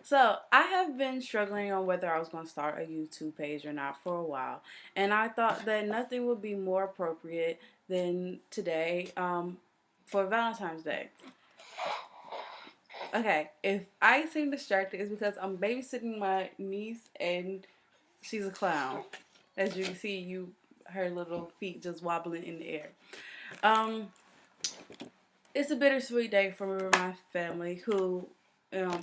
So, I have been struggling on whether I was going to start a YouTube page or not for a while. And I thought that nothing would be more appropriate than today for Valentine's Day. Okay, if I seem distracted, it's because I'm babysitting my niece and she's a clown. As you can see, her little feet just wobbling in the air. Um, it's a bittersweet day for my family who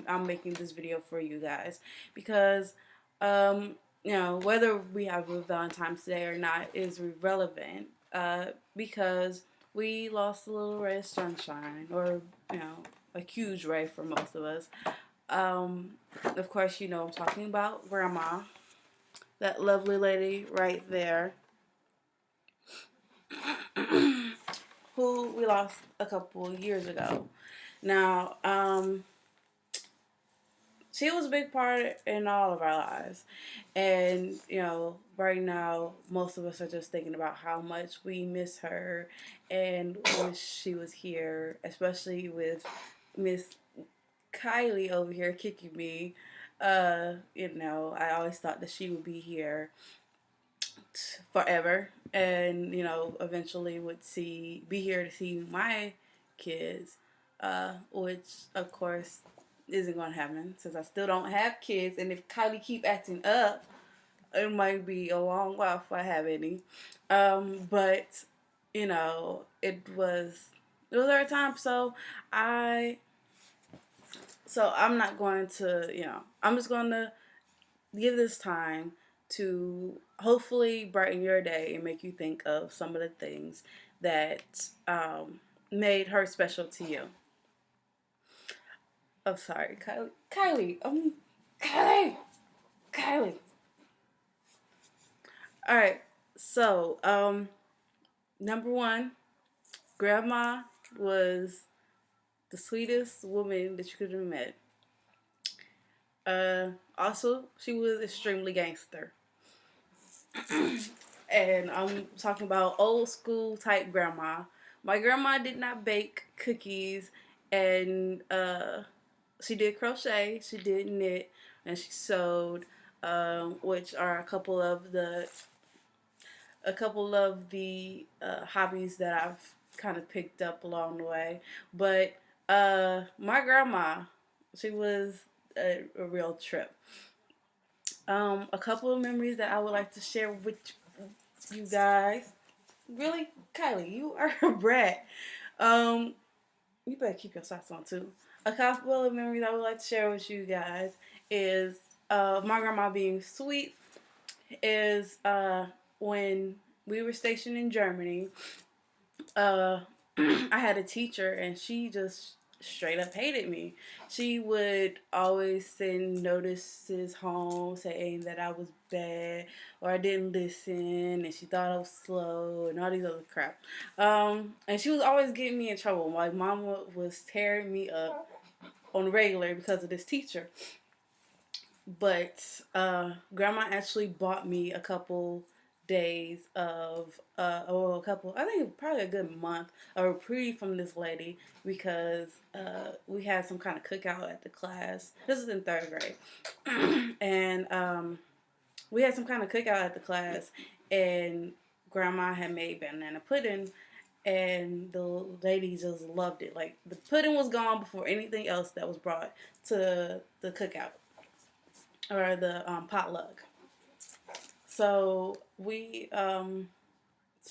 I'm making this video for you guys because whether we have a Valentine's Day or not is irrelevant because we lost a little ray of sunshine or a huge ray for most of us. Of course, I'm talking about Grandma, that lovely lady right there, who we lost a couple years ago. Now, she was a big part in all of our lives. And, right now, most of us are just thinking about how much we miss her and wish she was here, especially with Miss Kylie over here kicking me. I always thought that she would be here forever and, eventually would be here to see my kids, which, of course, isn't going to happen since I still don't have kids. And if Kylie keep acting up, it might be a long while before I have any. But it was our time. I'm not going to, I'm just going to give this time to hopefully brighten your day and make you think of some of the things that made her special to you. Oh, sorry, Kylie. Kylie. Kylie. All right. So, number one, Grandma was the sweetest woman that you could have met. Also, she was extremely gangster. And I'm talking about old school type grandma. My grandma did not bake cookies, and she did crochet, she did knit, and she sewed, which are a couple of the hobbies that I've kind of picked up along the way. But my grandma, she was a real trip. A couple of memories that I would like to share with you guys. Really, Kylie, you are a brat. Um, you better keep your socks on too. A couple of memories I would like to share with you guys is my grandma being sweet. Is when we were stationed in Germany. Uh, I had a teacher and she just straight up hated me. She would always send notices home saying that I was bad or I didn't listen and she thought I was slow and all these other crap. And she was always getting me in trouble. My mama was tearing me up on the regular because of this teacher. But grandma actually bought me a couple days of I think probably a good month of reprieve from this lady because we had some kind of cookout at the class. This is in third grade. And we had some kind of cookout at the class, and grandma had made banana pudding, and the ladies just loved it. Like, the pudding was gone before anything else that was brought to the cookout or the potluck. So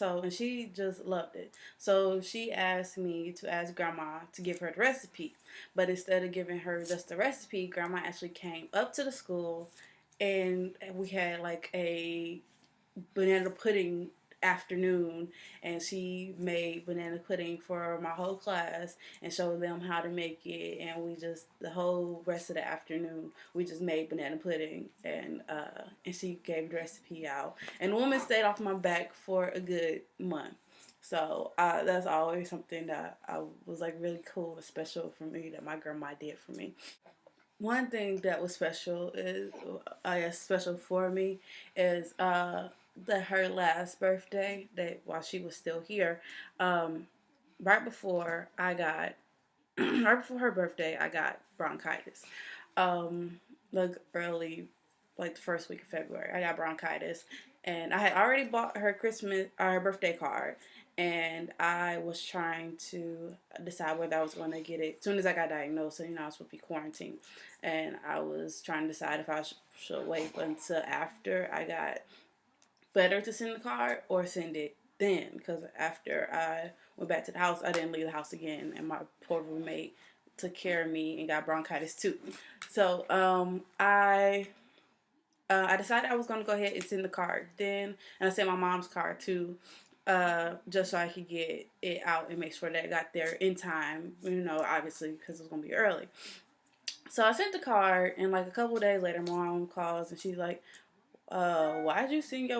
and she just loved it. So she asked me to ask Grandma to give her the recipe, but instead of giving her just the recipe, Grandma actually came up to the school, and we had like a banana pudding afternoon, and she made banana pudding for my whole class and showed them how to make it, and we just the whole rest of the afternoon we just made banana pudding, and she gave the recipe out, and the woman stayed off my back for a good month. So that's always something that I was like really cool and special for me that my grandma did for me. One thing that was special is, I guess, special for me is that her last birthday, that while she was still here, um, right before I got, right before her birthday, I got bronchitis. um, like early, like the first week of February. I got bronchitis, and I had already bought her her birthday card, and I was trying to decide whether I was going to get it as soon as I got diagnosed. So I was supposed to be quarantined, and I was trying to decide if I should wait until after I got better to send the card or send it then, because after I went back to the house, I didn't leave the house again, and my poor roommate took care of me and got bronchitis too. So I decided I was gonna go ahead and send the card then, and I sent my mom's card too, just so I could get it out and make sure that it got there in time. Obviously because it was gonna be early. So I sent the card, and like a couple of days later, my mom calls and she's like, "Why'd you send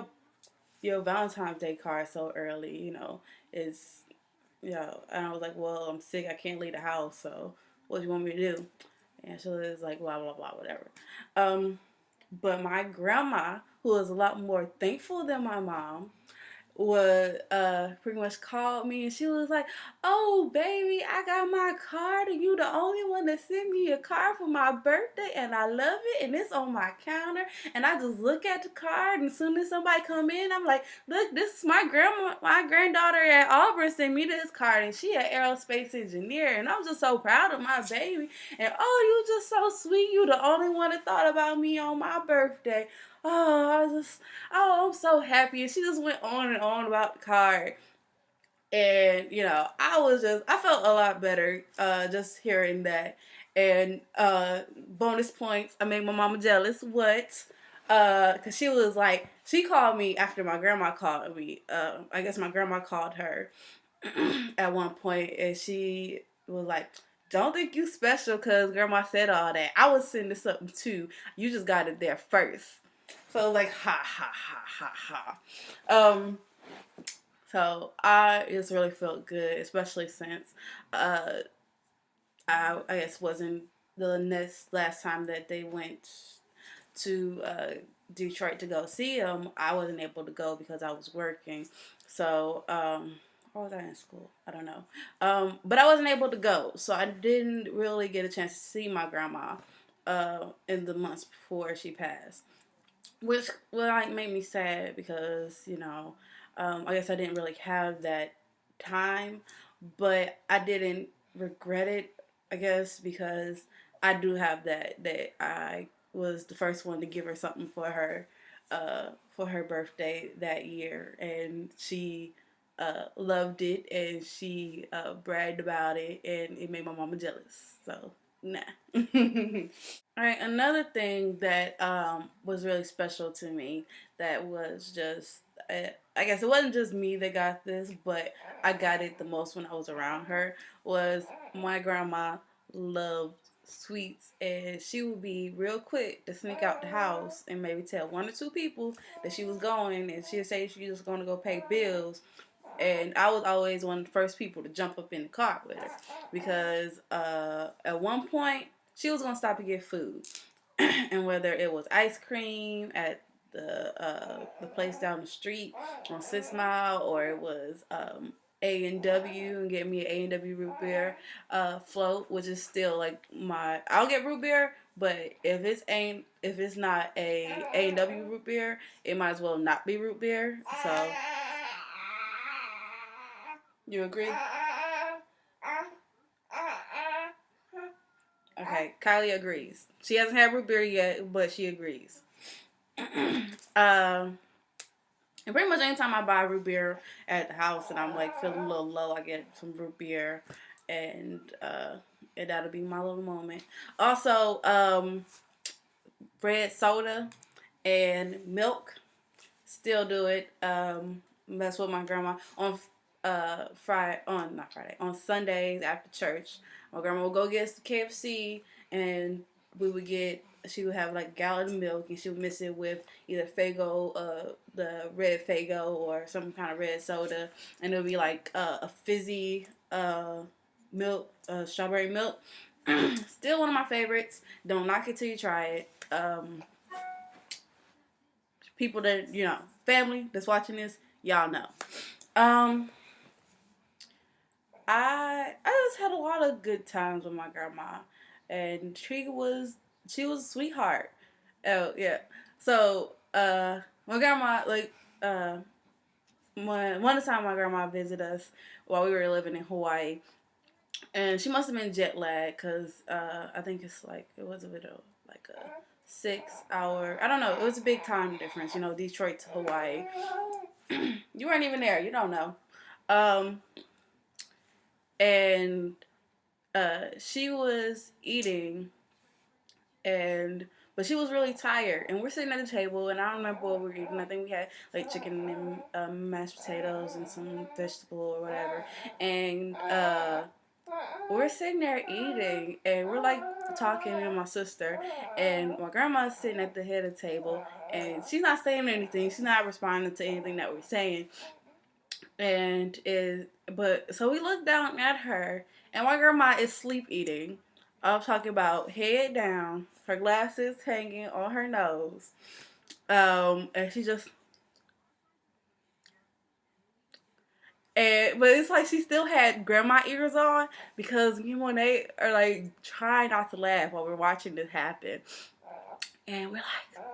your Valentine's Day card so early? It's And I was like, well, I'm sick. I can't leave the house. So what do you want me to do?" And she was like, blah blah blah, whatever. But my grandma, who is a lot more thankful than my mom, would pretty much called me, and she was like, "Oh baby, I got my card and you the only one that sent me a card for my birthday, and I love it, and it's on my counter." And I just look at the card, and as soon as somebody come in, I'm like, "Look, this is my granddaughter at Auburn sent me this card, and she an aerospace engineer, and I'm just so proud of my baby. And oh, you just so sweet. You the only one that thought about me on my birthday. Oh, I'm so happy." And she just went on and on about the card. And, I felt a lot better just hearing that. And bonus points, I made my mama jealous. What? Because she called me after my grandma called me. I guess my grandma called her at one point, and she was like, "Don't think you special because grandma said all that. I was sending something too. You just got it there first." So it was like, ha, ha, ha, ha, ha. So I just really felt good, especially since I guess wasn't the next last time that they went to Detroit to go see him. I wasn't able to go because I was working. So, or was I in school? I don't know. But I wasn't able to go, so I didn't really get a chance to see my grandma in the months before she passed, which made me sad because I guess I didn't really have that time, but I didn't regret it. I guess because I do have that I was the first one to give her something for her birthday that year, and she loved it, and she bragged about it, and it made my mama jealous. So nah. All right, another thing that was really special to me that was just, I guess it wasn't just me that got this, but I got it the most when I was around her, was my grandma loved sweets, and she would be real quick to sneak out the house and maybe tell one or two people that she was going, and she'd say she was going to go pay bills. And I was always one of the first people to jump up in the car with her because at one point she was gonna stop and get food, and whether it was ice cream at the place down the street on 6 Mile, or it was A&W and get me an A&W root beer float, which is still like I'll get root beer, but if it's not A&W root beer, it might as well not be root beer. So you agree? Okay, Kylie agrees. She hasn't had root beer yet, but she agrees. um, and pretty much anytime I buy root beer at the house and I'm like feeling a little low, I get some root beer, and that'll be my little moment. Also, red soda and milk. Still do it. That's what my grandma on not Friday, on Sundays after church. My grandma would go get us the KFC, and she would have like a gallon of milk, and she would mix it with either Fago, the red Fago, or some kind of red soda, and it would be like a fizzy milk, strawberry milk. Still one of my favorites. Don't knock it till you try it. People that family that's watching this, y'all know. I just had a lot of good times with my grandma, and she was she was a sweetheart. Oh yeah. So my grandma like one of the time my grandma visited us while we were living in Hawaii, and she must have been jet lagged because I think it's like it was a bit of like a 6 hour. I don't know. It was a big time difference. You know, Detroit to Hawaii. You weren't even there. You don't know. Um, and she was eating, and but she was really tired, and we're sitting at the table, and I don't remember what we were eating. I think we had like chicken and mashed potatoes and some vegetable or whatever, and we're sitting there eating, and we're like talking to my sister, and my grandma's sitting at the head of the table, and she's not saying anything. She's not responding to anything that we're saying, and but so we look down at her, and my grandma is sleep eating. I'm talking about head down, her glasses hanging on her nose, and she just but it's like she still had grandma ears on because me and Monet are like trying not to laugh while we're watching this happen, and we're like,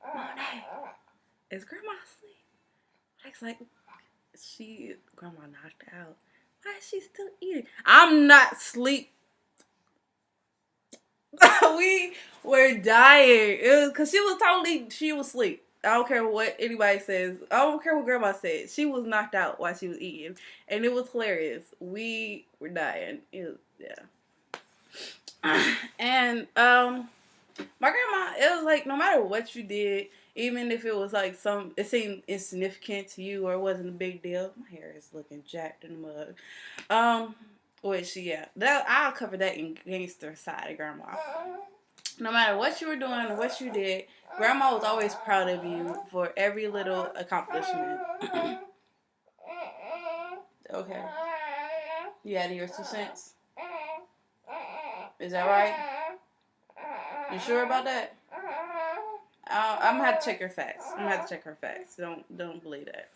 Monet, is grandma asleep? It's like grandma knocked out. Why is she still eating? I'm not asleep. We were dying. It was because she was asleep. I don't care what anybody says. I don't care what grandma said. She was knocked out while she was eating, and it was hilarious. We were dying. Yeah. And my grandma, it was like no matter what you did, even if it was like it seemed insignificant to you or it wasn't a big deal. My hair is looking jacked in the mug. Which yeah, I'll cover that in gangster side of grandma. No matter what you were doing or what you did, grandma was always proud of you for every little accomplishment. Okay. You added your 2 cents? Is that right? You sure about that? I'm gonna have to check her facts. Don't believe that.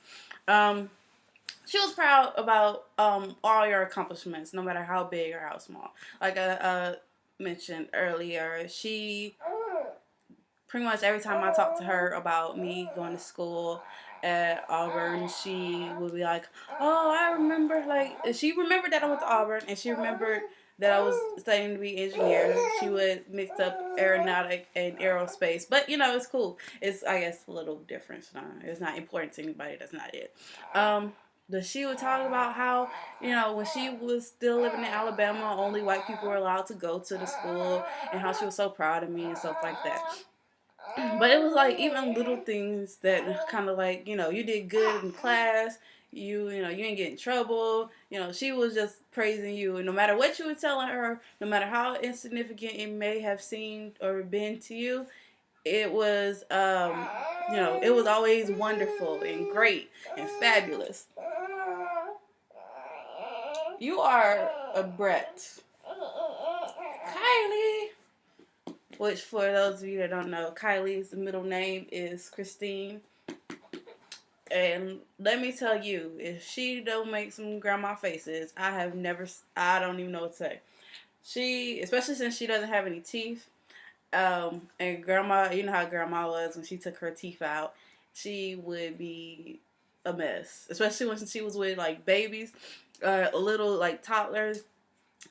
She was proud about all your accomplishments, no matter how big or how small. Like I mentioned earlier, she pretty much every time I talked to her about me going to school at Auburn, she would be like, "Oh, I remember." Like she remembered that I went to Auburn, and she remembered that I was studying to be an engineer. She would mix up aeronautic and aerospace, but you know it's cool. It's I guess a little different. It's not important to anybody. That's not it. But she would talk about how, you know, when she was still living in Alabama, only white people were allowed to go to the school, and how she was so proud of me and stuff like that. But it was like even little things that kind of like, you know, you did good in class, you know, you didn't get in trouble, you know, she was just praising you, and no matter what you were telling her, no matter how insignificant it may have seemed or been to you, it was you know, it was always wonderful and great and fabulous. You are a Brett. Kylie. Which, for those of you that don't know, Kylie's middle name is Christine. And let me tell you, if she don't make some grandma faces, I don't even know what to say. Especially since she doesn't have any teeth, and grandma, you know how grandma was when she took her teeth out, she would be a mess. Especially when she was with like babies, little like toddlers,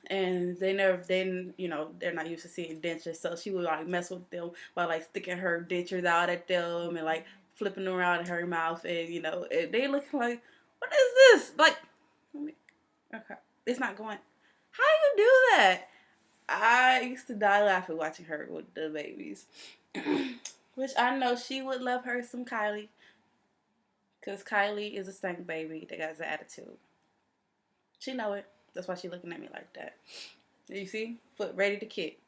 and you know, they're not used to seeing dentures, so she would like mess with them by like sticking her dentures out at them and like flipping them around in her mouth, and you know, they looking like, what is this? Like, okay, it's not going. How you do that? I used to die laughing watching her with the babies. Which I know she would love her some Kylie, because Kylie is a stank baby that has an attitude. She know it. That's why she looking at me like that. You see? Foot ready to kick.